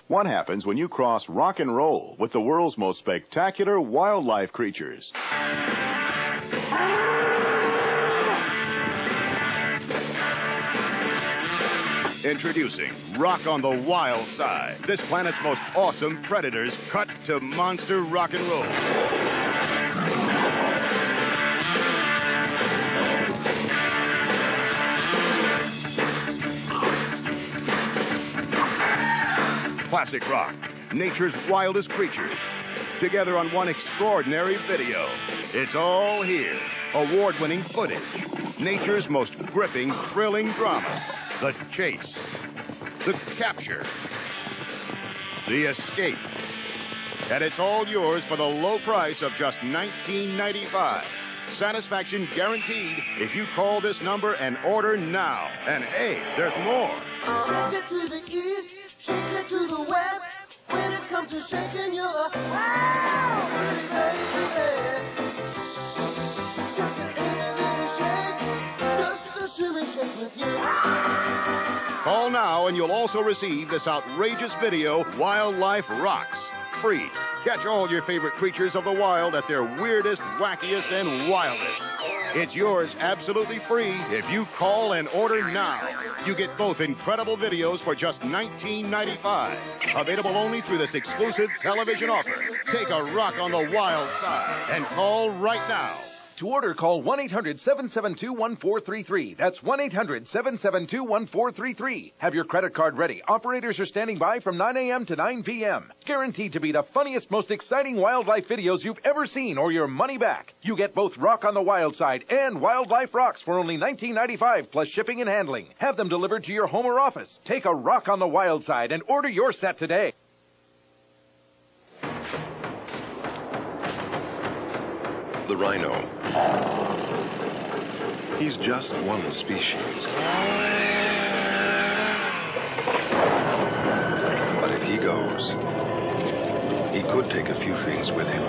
What happens when you cross rock and roll with the world's most spectacular wildlife creatures? Introducing Rock on the Wild Side. This planet's most awesome predators cut to monster rock and roll. Classic rock, nature's wildest creatures, together on one extraordinary video. It's all here. Award-winning footage, nature's most gripping, thrilling drama. The chase, the capture, the escape. And it's all yours for the low price of just $19.95. Satisfaction guaranteed if you call this number and order now. And hey, there's more. Shake it to the east, shake it to the west. When it comes to shaking, you're a wow, baby. Just an itty-bitty shake, just a shimmy shake with you. Call now and you'll also receive this outrageous video, Wildlife Rocks, free. Catch all your favorite creatures of the wild at their weirdest, wackiest, and wildest. It's yours absolutely free if you call and order now. You get both incredible videos for just $19.95. Available only through this exclusive television offer. Take a rock on the wild side and call right now. To order, call 1-800-772-1433. That's 1-800-772-1433. Have your credit card ready. Operators are standing by from 9 a.m. to 9 p.m. Guaranteed to be the funniest, most exciting wildlife videos you've ever seen or your money back. You get both Rock on the Wild Side and Wildlife Rocks for only $19.95 plus shipping and handling. Have them delivered to your home or office. Take a Rock on the Wild Side and order your set today. The rhino. He's just one species. But if he goes, he could take a few things with him.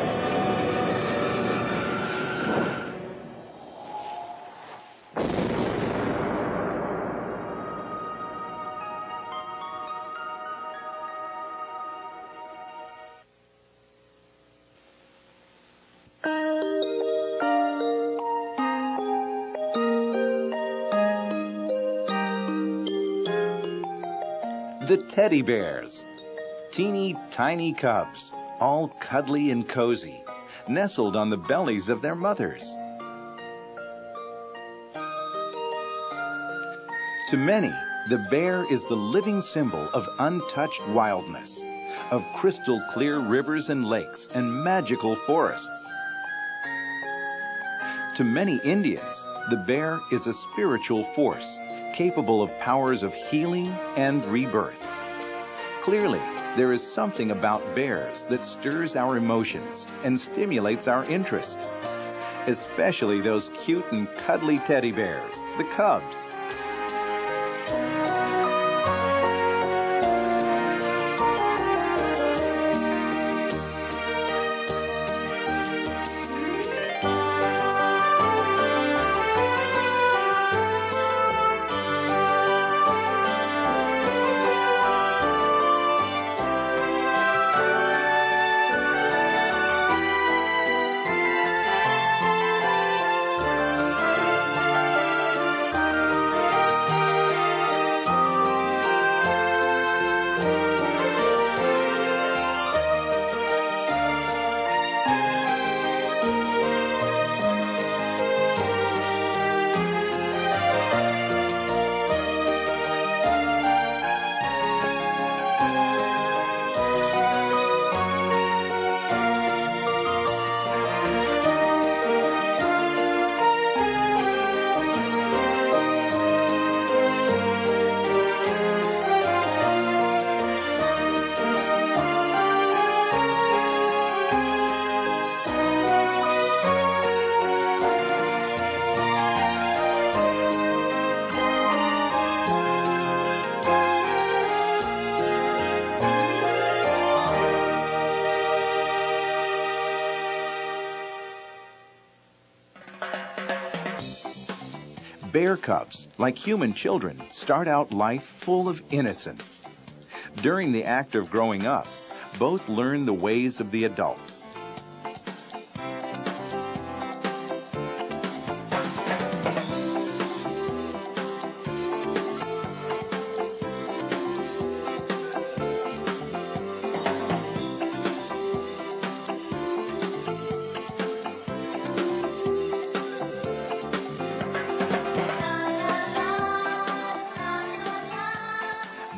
The teddy bears. Teeny tiny cubs, all cuddly and cozy, nestled on the bellies of their mothers. To many, the bear is the living symbol of untouched wildness, of crystal clear rivers and lakes and magical forests. To many Indians, the bear is a spiritual force, capable of powers of healing and rebirth. Clearly, there is something about bears that stirs our emotions and stimulates our interest, especially those cute and cuddly teddy bears, the cubs. Bear cubs, like human children, start out life full of innocence. During the act of growing up, both learn the ways of the adults.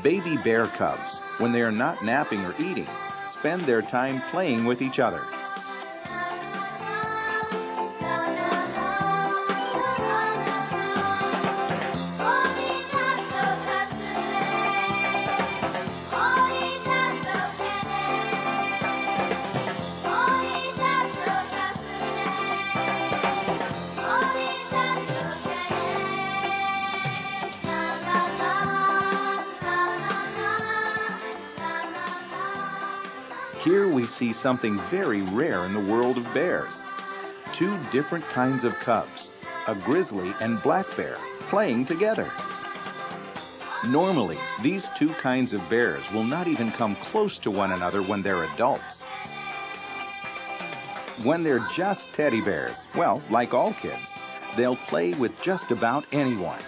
Baby bear cubs, when they are not napping or eating, spend their time playing with each other. Here we see something very rare in the world of bears. Two different kinds of cubs, a grizzly and black bear, playing together. Normally, these two kinds of bears will not even come close to one another when they're adults. When they're just teddy bears, well, like all kids, they'll play with just about anyone.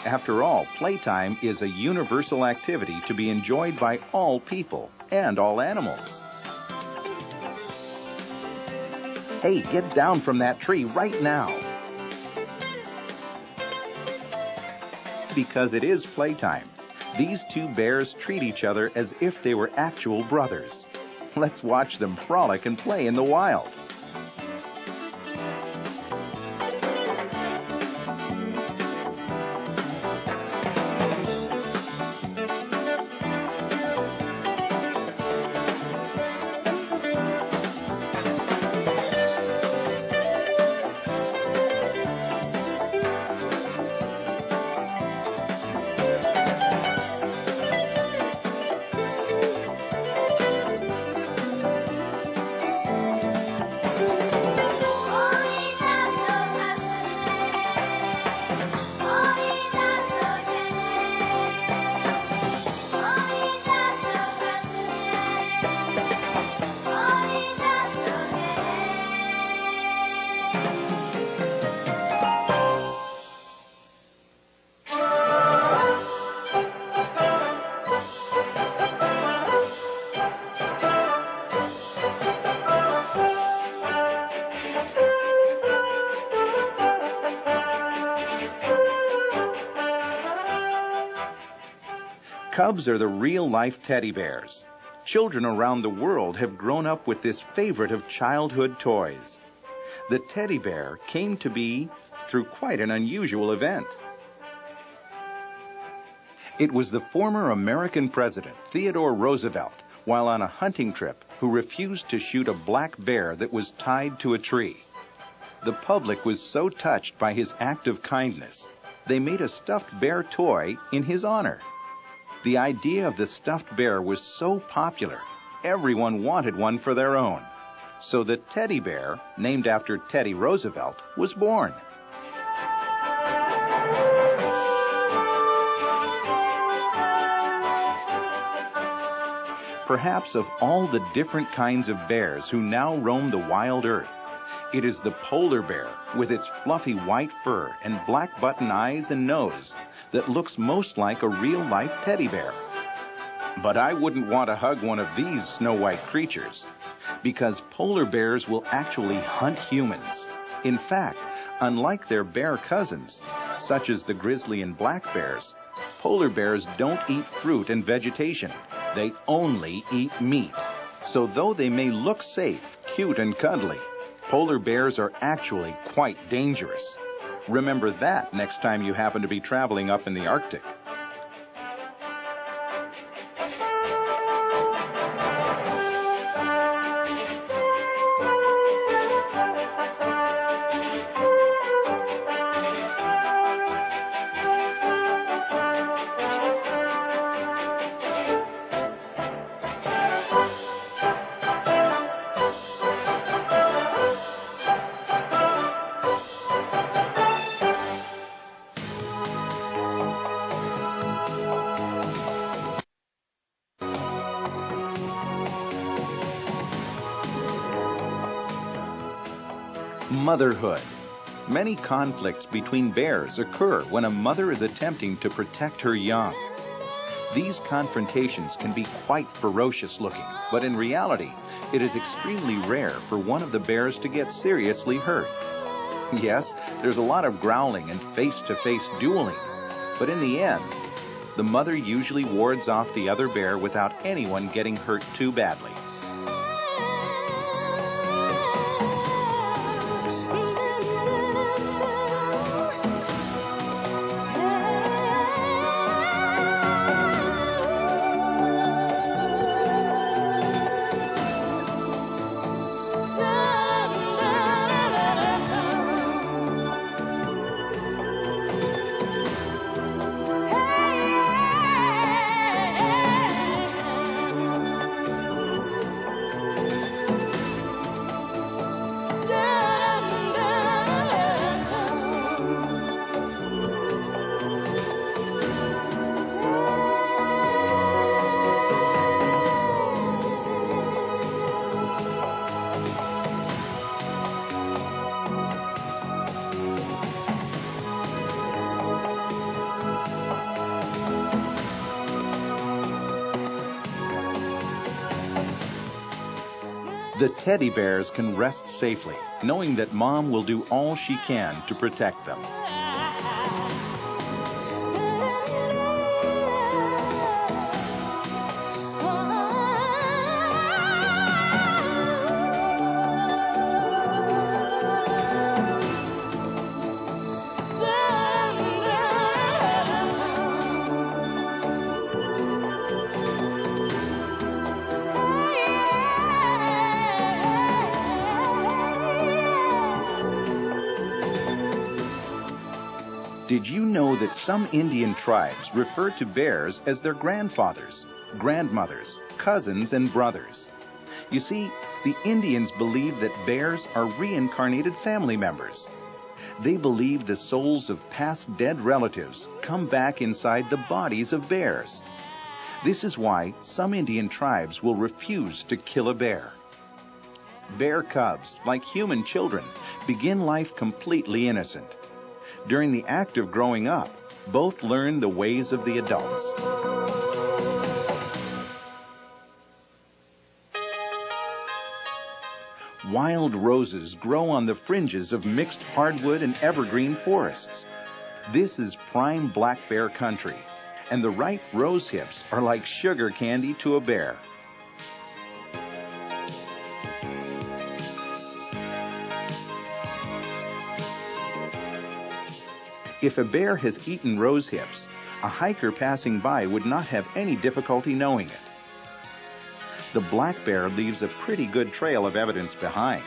After all, playtime is a universal activity to be enjoyed by all people and all animals. Hey, get down from that tree right now. Because it is playtime, these two bears treat each other as if they were actual brothers. Let's watch them frolic and play in the wild. Cubs are the real-life teddy bears. Children around the world have grown up with this favorite of childhood toys. The teddy bear came to be through quite an unusual event. It was the former American president, Theodore Roosevelt, while on a hunting trip, who refused to shoot a black bear that was tied to a tree. The public was so touched by his act of kindness, they made a stuffed bear toy in his honor. The idea of the stuffed bear was so popular, everyone wanted one for their own. So the teddy bear, named after Teddy Roosevelt, was born. Perhaps of all the different kinds of bears who now roam the wild earth, it is the polar bear with its fluffy white fur and black button eyes and nose that looks most like a real-life teddy bear. But I wouldn't want to hug one of these snow-white creatures, because polar bears will actually hunt humans. In fact, unlike their bear cousins, such as the grizzly and black bears, polar bears don't eat fruit and vegetation. They only eat meat. So though they may look safe, cute, and cuddly, polar bears are actually quite dangerous. Remember that next time you happen to be traveling up in the Arctic. Motherhood. Many conflicts between bears occur when a mother is attempting to protect her young. These confrontations can be quite ferocious looking, but in reality, it is extremely rare for one of the bears to get seriously hurt. Yes, there's a lot of growling and face-to-face dueling, but in the end, the mother usually wards off the other bear without anyone getting hurt too badly. The teddy bears can rest safely, knowing that Mom will do all she can to protect them. Did you know that some Indian tribes refer to bears as their grandfathers, grandmothers, cousins, and brothers? You see, the Indians believe that bears are reincarnated family members. They believe the souls of past dead relatives come back inside the bodies of bears. This is why some Indian tribes will refuse to kill a bear. Bear cubs, like human children, begin life completely innocent. During the act of growing up, both learn the ways of the adults. Wild roses grow on the fringes of mixed hardwood and evergreen forests. This is prime black bear country, and the ripe rose hips are like sugar candy to a bear. If a bear has eaten rose hips, a hiker passing by would not have any difficulty knowing it. The black bear leaves a pretty good trail of evidence behind.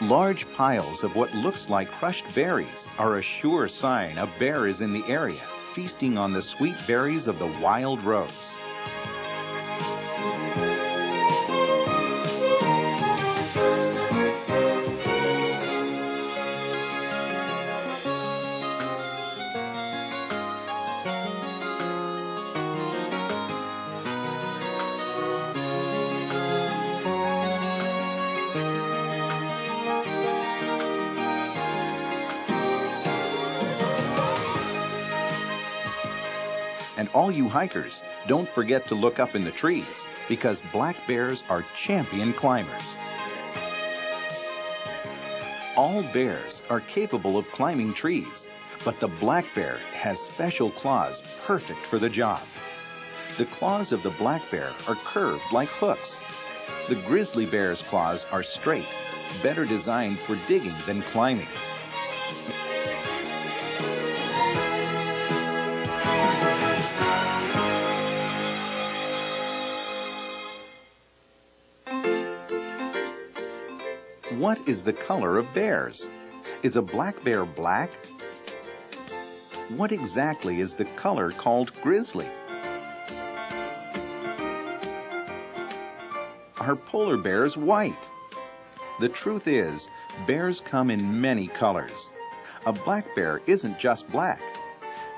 Large piles of what looks like crushed berries are a sure sign a bear is in the area, feasting on the sweet berries of the wild rose. And all you hikers, don't forget to look up in the trees, because black bears are champion climbers. All bears are capable of climbing trees, but the black bear has special claws perfect for the job. The claws of the black bear are curved like hooks. The grizzly bear's claws are straight, better designed for digging than climbing. What is the color of bears? Is a black bear black? What exactly is the color called grizzly? Are polar bears white? The truth is, bears come in many colors. A black bear isn't just black.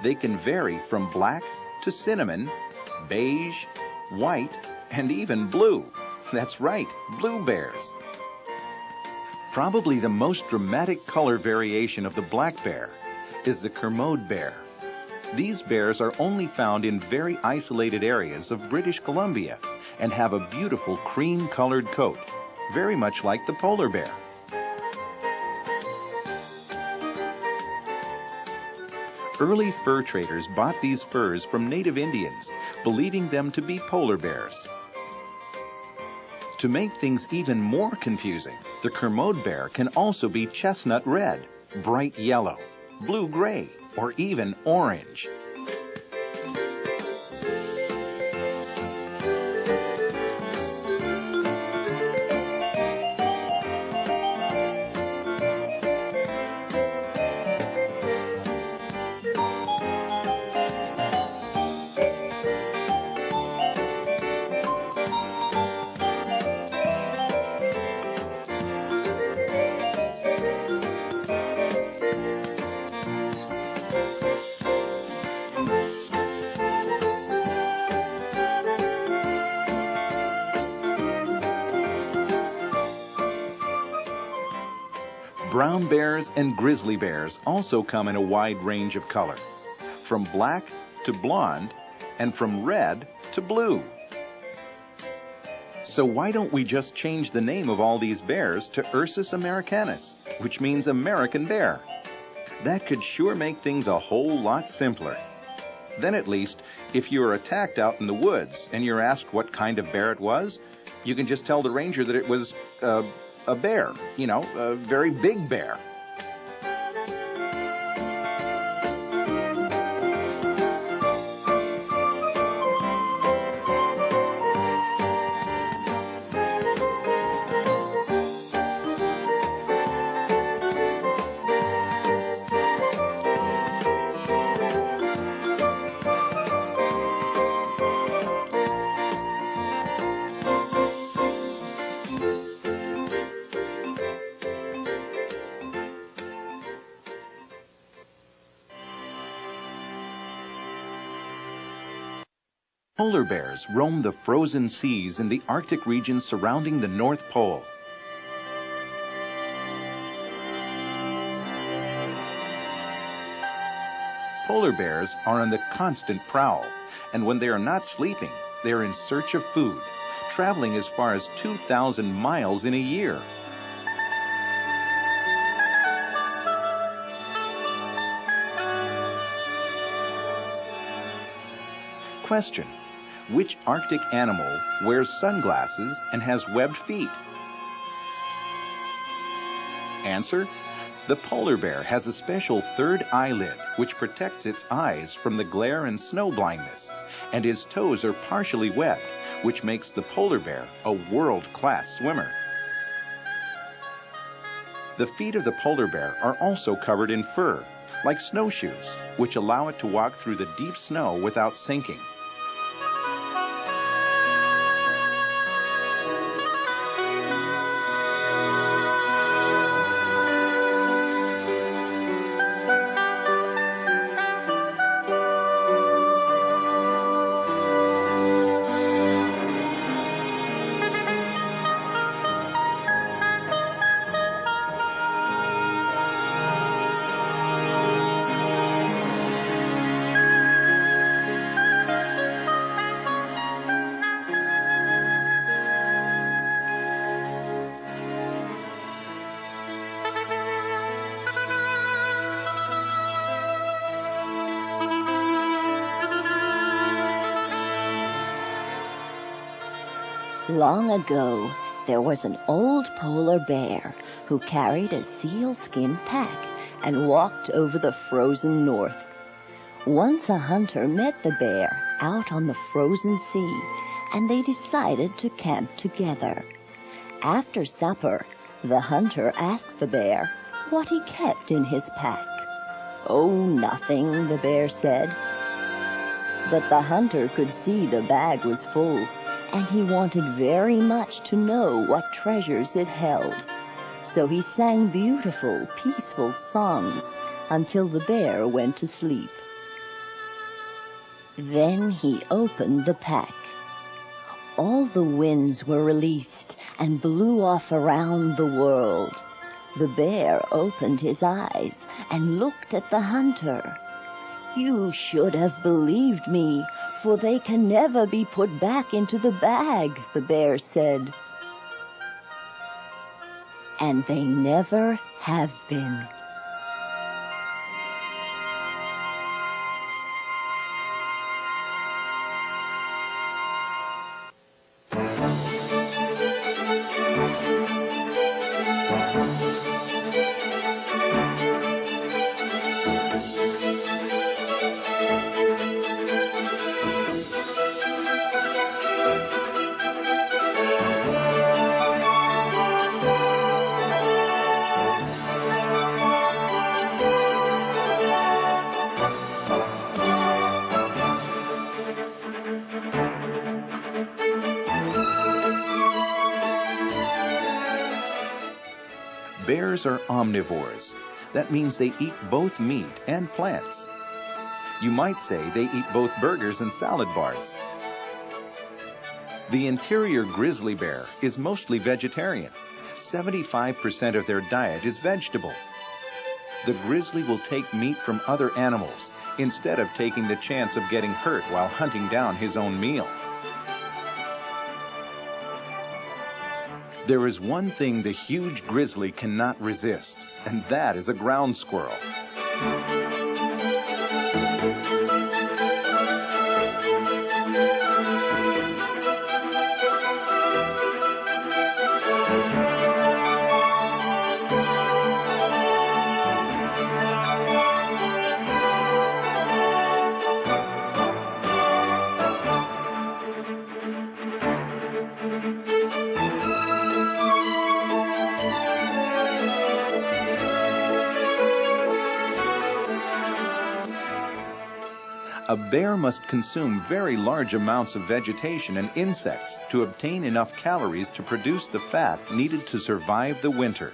They can vary from black to cinnamon, beige, white, and even blue. That's right, blue bears. Probably the most dramatic color variation of the black bear is the Kermode bear. These bears are only found in very isolated areas of British Columbia and have a beautiful cream-colored coat, very much like the polar bear. Early fur traders bought these furs from native Indians, believing them to be polar bears. To make things even more confusing, the Kermode bear can also be chestnut red, bright yellow, blue-gray, or even orange. Brown bears and grizzly bears also come in a wide range of color, from black to blonde and from red to blue. So why don't we just change the name of all these bears to Ursus americanus, which means American bear? That could sure make things a whole lot simpler. Then at least, if you are attacked out in the woods and you're asked what kind of bear it was, you can just tell the ranger that it was a bear, a very big bear. Polar bears roam the frozen seas in the Arctic regions surrounding the North Pole. Polar bears are on the constant prowl, and when they are not sleeping, they are in search of food, traveling as far as 2,000 miles in a year. Question: which Arctic animal wears sunglasses and has webbed feet? Answer: the polar bear has a special third eyelid which protects its eyes from the glare and snow blindness, and his toes are partially webbed, which makes the polar bear a world-class swimmer. The feet of the polar bear are also covered in fur, like snowshoes, which allow it to walk through the deep snow without sinking. Long ago, there was an old polar bear who carried a sealskin pack and walked over the frozen north. Once a hunter met the bear out on the frozen sea, and they decided to camp together. After supper, the hunter asked the bear what he kept in his pack. "Oh, nothing," the bear said. But the hunter could see the bag was full, and he wanted very much to know what treasures it held. So he sang beautiful, peaceful songs until the bear went to sleep. Then he opened the pack. All the winds were released and blew off around the world. The bear opened his eyes and looked at the hunter. "You should have believed me, for they can never be put back into the bag," the bear said. And they never have been. Bears are omnivores. That means they eat both meat and plants. You might say they eat both burgers and salad bars. The interior grizzly bear is mostly vegetarian. 75% of their diet is vegetable. The grizzly will take meat from other animals instead of taking the chance of getting hurt while hunting down his own meal. There is one thing the huge grizzly cannot resist, and that is a ground squirrel. A bear must consume very large amounts of vegetation and insects to obtain enough calories to produce the fat needed to survive the winter.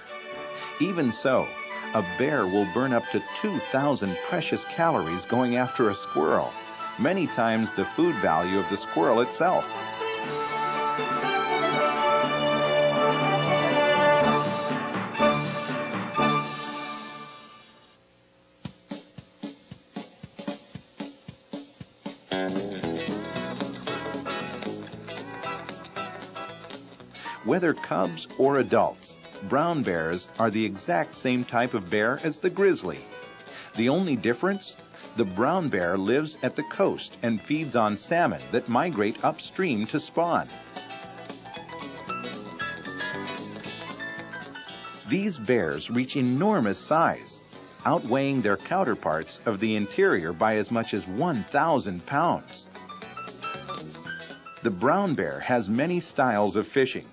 Even so, a bear will burn up to 2,000 precious calories going after a squirrel, many times the food value of the squirrel itself. Whether cubs or adults, brown bears are the exact same type of bear as the grizzly. The only difference? The brown bear lives at the coast and feeds on salmon that migrate upstream to spawn. These bears reach enormous size, outweighing their counterparts of the interior by as much as 1,000 pounds. The brown bear has many styles of fishing.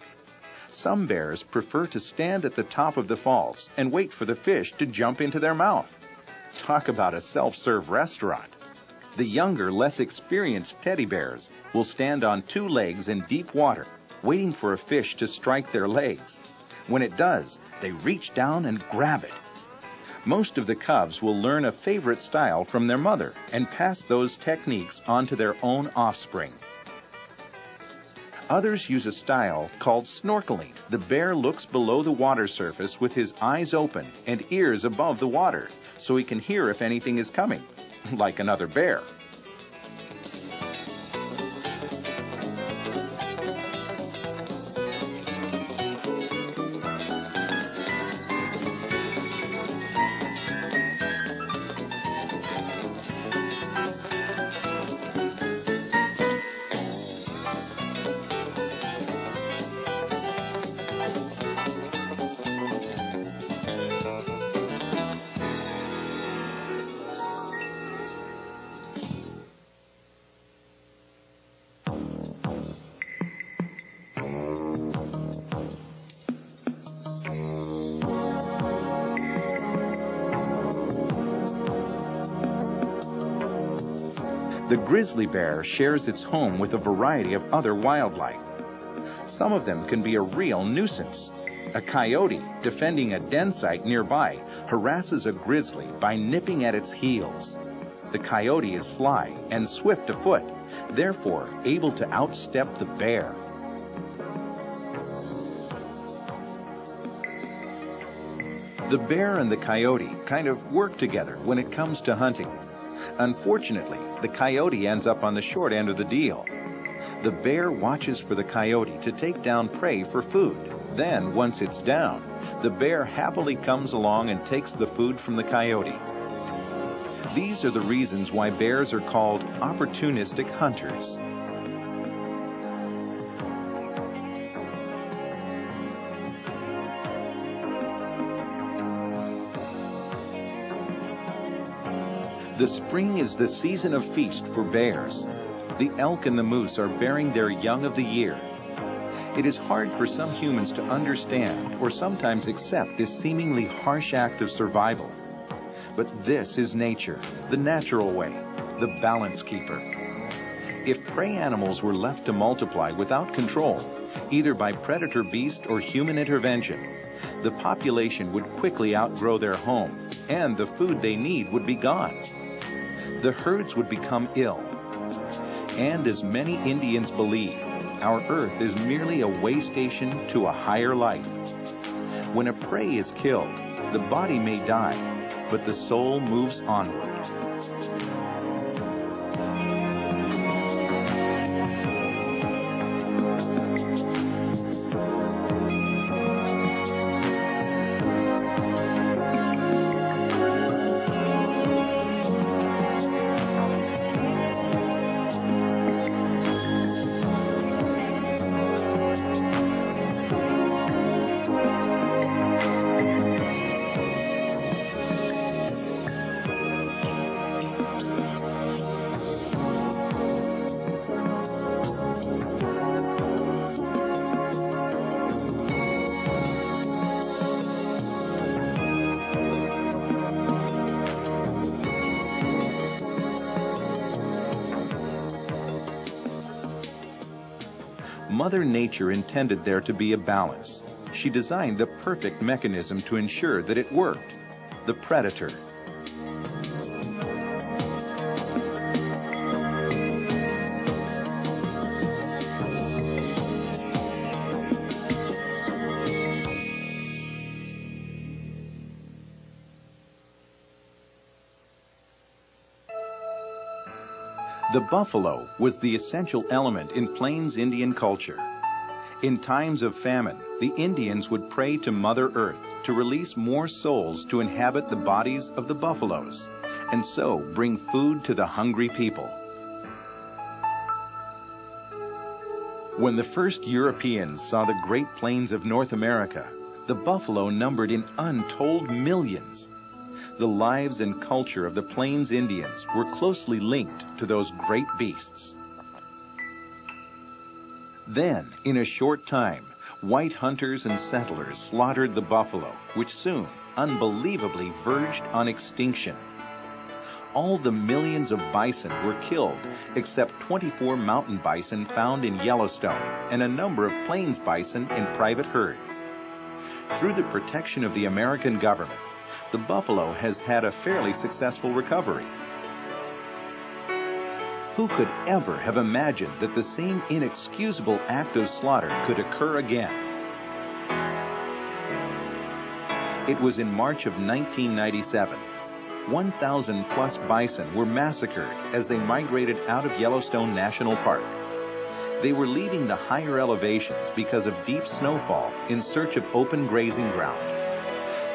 Some bears prefer to stand at the top of the falls and wait for the fish to jump into their mouth. Talk about a self-serve restaurant. The younger, less experienced teddy bears will stand on two legs in deep water, waiting for a fish to strike their legs. When it does, they reach down and grab it. Most of the cubs will learn a favorite style from their mother and pass those techniques on to their own offspring. Others use a style called snorkeling. The bear looks below the water surface with his eyes open and ears above the water, so he can hear if anything is coming, like another bear. The grizzly bear shares its home with a variety of other wildlife. Some of them can be a real nuisance. A coyote defending a den site nearby harasses a grizzly by nipping at its heels. The coyote is sly and swift of foot, therefore able to outstep the bear. The bear and the coyote kind of work together when it comes to hunting. Unfortunately, the coyote ends up on the short end of the deal. The bear watches for the coyote to take down prey for food. Then, once it's down, the bear happily comes along and takes the food from the coyote. These are the reasons why bears are called opportunistic hunters. The spring is the season of feast for bears. The elk and the moose are bearing their young of the year. It is hard for some humans to understand or sometimes accept this seemingly harsh act of survival. But this is nature, the natural way, the balance keeper. If prey animals were left to multiply without control, either by predator beast or human intervention, the population would quickly outgrow their home, and the food they need would be gone. The herds would become ill. And as many Indians believe, our earth is merely a way station to a higher life. When a prey is killed, the body may die, but the soul moves onward. Mother Nature intended there to be a balance. She designed the perfect mechanism to ensure that it worked: the predator. The buffalo was the essential element in Plains Indian culture. In times of famine, the Indians would pray to Mother Earth to release more souls to inhabit the bodies of the buffaloes, and so bring food to the hungry people. When the first Europeans saw the Great Plains of North America, the buffalo numbered in untold millions. The lives and culture of the Plains Indians were closely linked to those great beasts. Then, in a short time, white hunters and settlers slaughtered the buffalo, which soon, unbelievably, verged on extinction. All the millions of bison were killed, except 24 mountain bison found in Yellowstone and a number of plains bison in private herds. Through the protection of the American government, the buffalo has had a fairly successful recovery. Who could ever have imagined that the same inexcusable act of slaughter could occur again? It was in March of 1997. 1,000 plus bison were massacred as they migrated out of Yellowstone National Park. They were leaving the higher elevations because of deep snowfall in search of open grazing ground.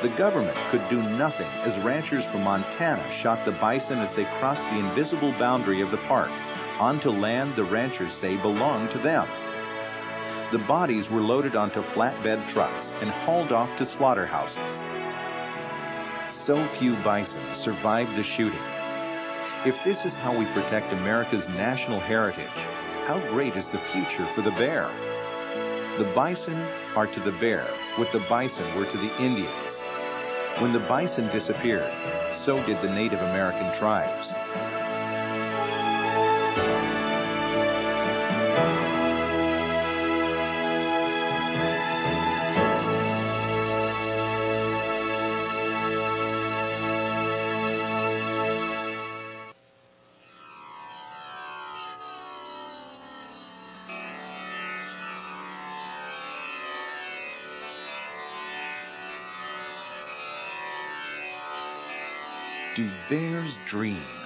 The government could do nothing as ranchers from Montana shot the bison as they crossed the invisible boundary of the park onto land the ranchers say belonged to them. The bodies were loaded onto flatbed trucks and hauled off to slaughterhouses. So few bison survived the shooting. If this is how we protect America's national heritage, how great is the future for the bear? The bison are to the bear what the bison were to the Indians. When the bison disappeared, so did the Native American tribes. Do bears dream?